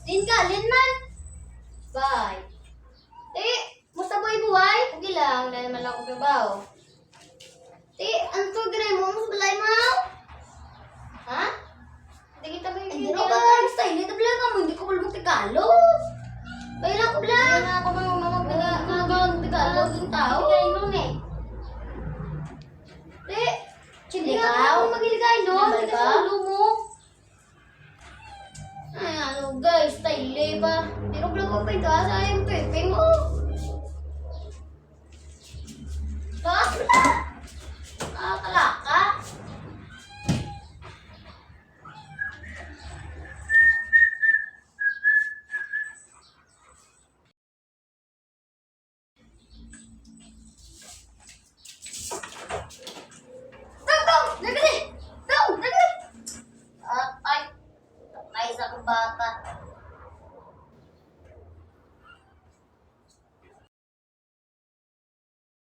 Din ka, lin man. Bye. Musta buhay? Okay lang, dahil man lang ako trabaho. Ano to, ginay mo? Mas balay mo? Ha? Hindi kita ba yung hindi ba? Style, ito pala ka mo, hindi ko pala mag-Tagalog. Baila ko pala. Hindi na ako mag-Tagalog yung tao. Hindi ka nun eh. Hindi nga ako mag-iligay, no? Hindi ka sa ulo mo. Ay, ano guys, style ba? Hindi ko pala magpagka sa yung pepe mo. Taas pala!